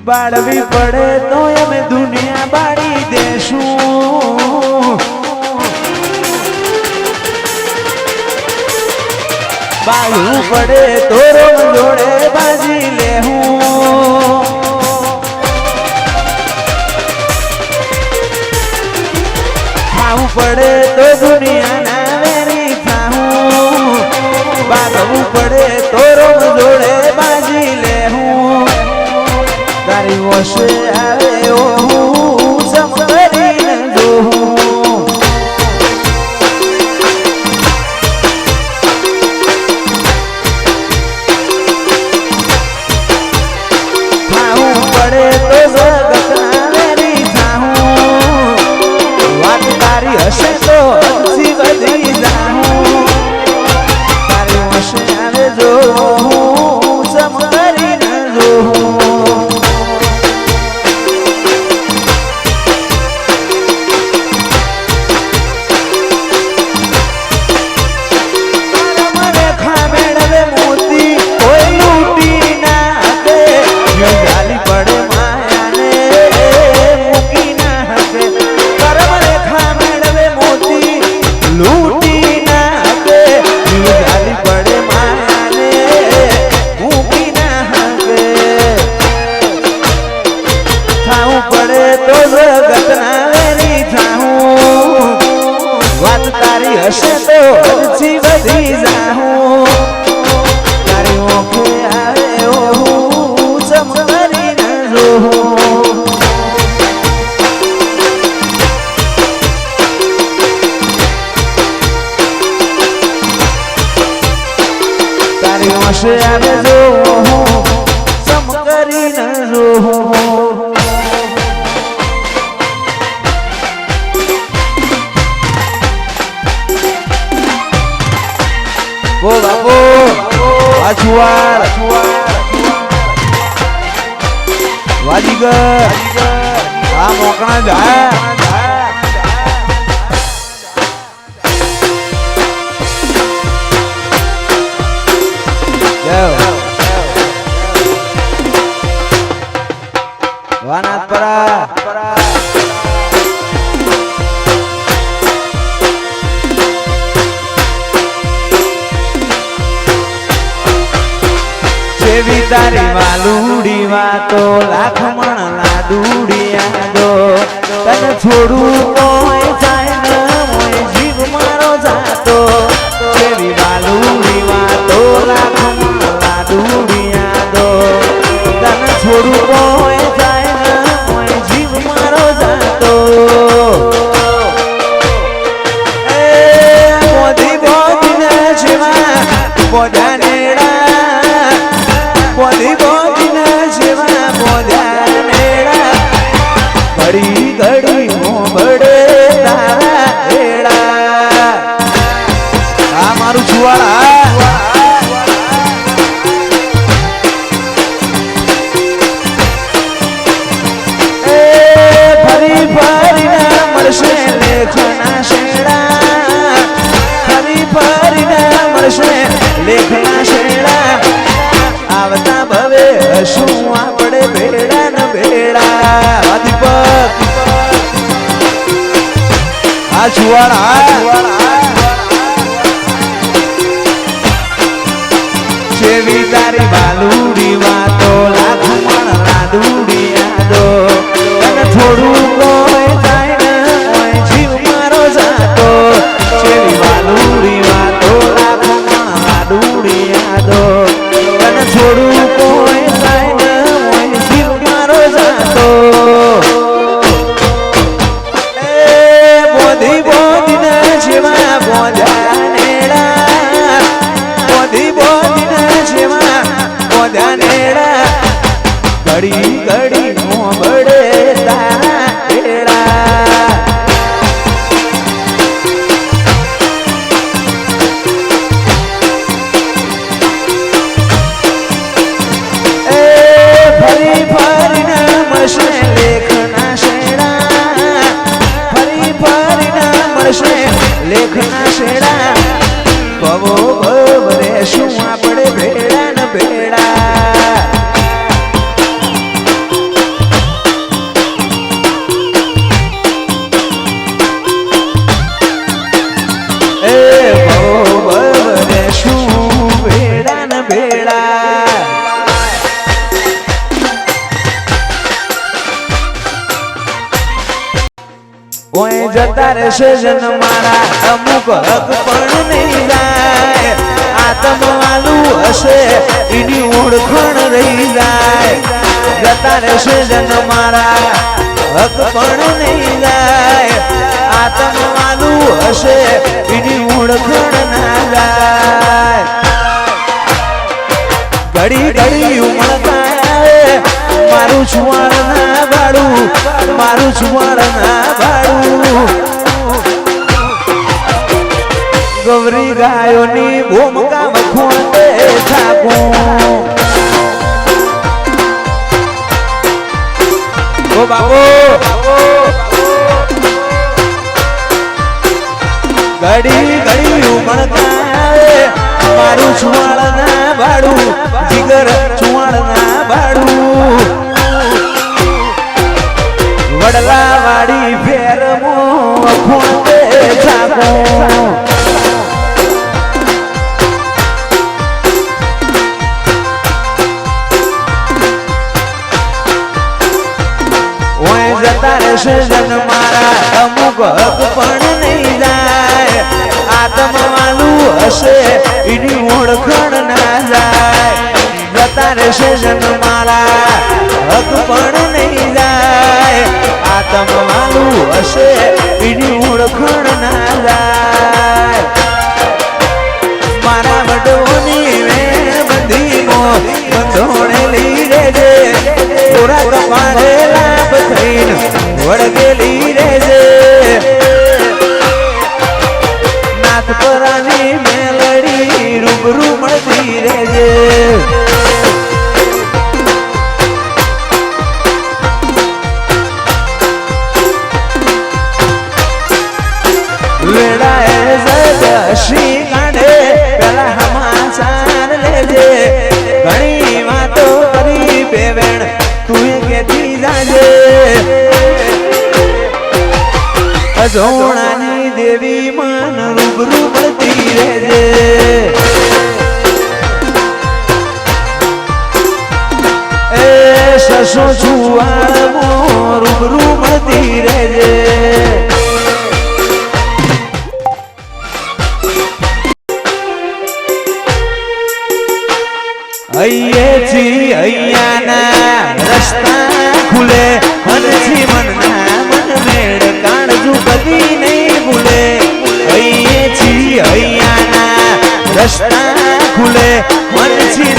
बाड़वी पड़े तो हमें दुनिया बाड़ी देशू बाड़ू पड़े तो रोम जोड़े बाजी ले खाऊ पड़े तो दुनिया ना मेरी खाऊं बागू पड़े तो रोम जोड़े बाजी ले तारी वशे आवे ओ सम करीने जोहूं खाऊं पड़े तो जगत ना मेरी खाऊं वात तारी हसे तो अच्छी बदी जाऊं तारी वशे आवे जोहूं सम करीने जोहूं तारी हसे तो अच्छी बदी जाऊं तारी ओखे आवे ओ सम करीने जोहूं तारी ओखे आवे जोहूं सम करीने जोहूं वो बाबू अछुआर वाजीगर आ मोकणा जाए वानाथपरा तारी वालूड़ी वातो लाख मण लाडूड़िया दो तन छोड़ू तो जाए न मोए जीव मारो जातो तेरी वालूड़ी वातो लाख मण लाडूड़िया दो तन छोड़ू तो जाए न मोए जीव मारो जातो ए मोदी बोदी न शिवा बोधानेड़ा बोधी बोधी न शिवा बोधा नेड़ा घड़ी घड़ी मोबड़े तारा हेड़ा आ मारू छुआड़ा ए फरी फरी न मरशे लेखना शेड़ा फरी फरी न मरशे लेखना शेड़ा आवता भवे हशू आपड़े भेड़ा न भेड़ा दीपक आ छुआड़ा चेवी तारी बालूड़ी वातो लाख मण लाडूड़िया दो तने थोड़ू कोई जाए न मोए जीव मारो जातो चेवी बालूड़ी वातो लाख मण लाडूड़िया दो तने थोड़ू कोई जाए न मोए जीव मारो जातो ए बोधी बोधी न शिवा बोधा नेड़ा बोधी बोधी न शिवा ઓય જતા રહેશે જન મારા અમુક હક પણ નહીં જાય આત્મવાલું હશે એની ઓળખણ રહી જાય જતા રહેશે જન મારા હક પણ નહીં જાય આત્મવાલું હશે એની ઓળખણ ના જાય ઘડી ઘડી ઉમળતા મારું છુવાડ ના ભાડું મારું છુવાડ ના ભાડું ગૌરી ગાયોની ભૂમકા મખોતે થાકું ઓ બાબો ઘડી ઘડી ઉમળતા મારું છુવાડ ના ભાડું જીગર છુવાડ ના ભાડું વડલા વાડી ફેર મો ખોતે થાકો ઓય જતા રહેશે જન મારા અમુક હક પણ નહીં જાય આત્મવાલું હશે એની ઓળખણ ના જાય જતા રહેશે જન મારા હક પણ નહીં જાય આત્મવાલું હશે એની ઓળખણ ના જાય મારા વડોની વેણ બંધીનો બંધોણેલી રેજે થોડા કપાળે લાભ થઈને વળગેલી રેજે નાથપરાની મેલડી રૂબરૂ મળતી રેજે વેળાએ શ્રી કાંડે પેલા હમાચાર લેજે ઘણી વાતો કરી બેવેણ તું કેતી જાજે અજોણાની દેવી મન રૂબરૂ મળતી રહેજે એ સસો છુવાળમો રૂબરૂ મળતી રહેજે અહીંયાથી અહીંયાના રસ્તા ખુલે મનથી મનના મન મેળ કાળજુ કદી નહીં ભૂલે અહીંયાથી અહીંયાના રસ્તા ખુલે મનથી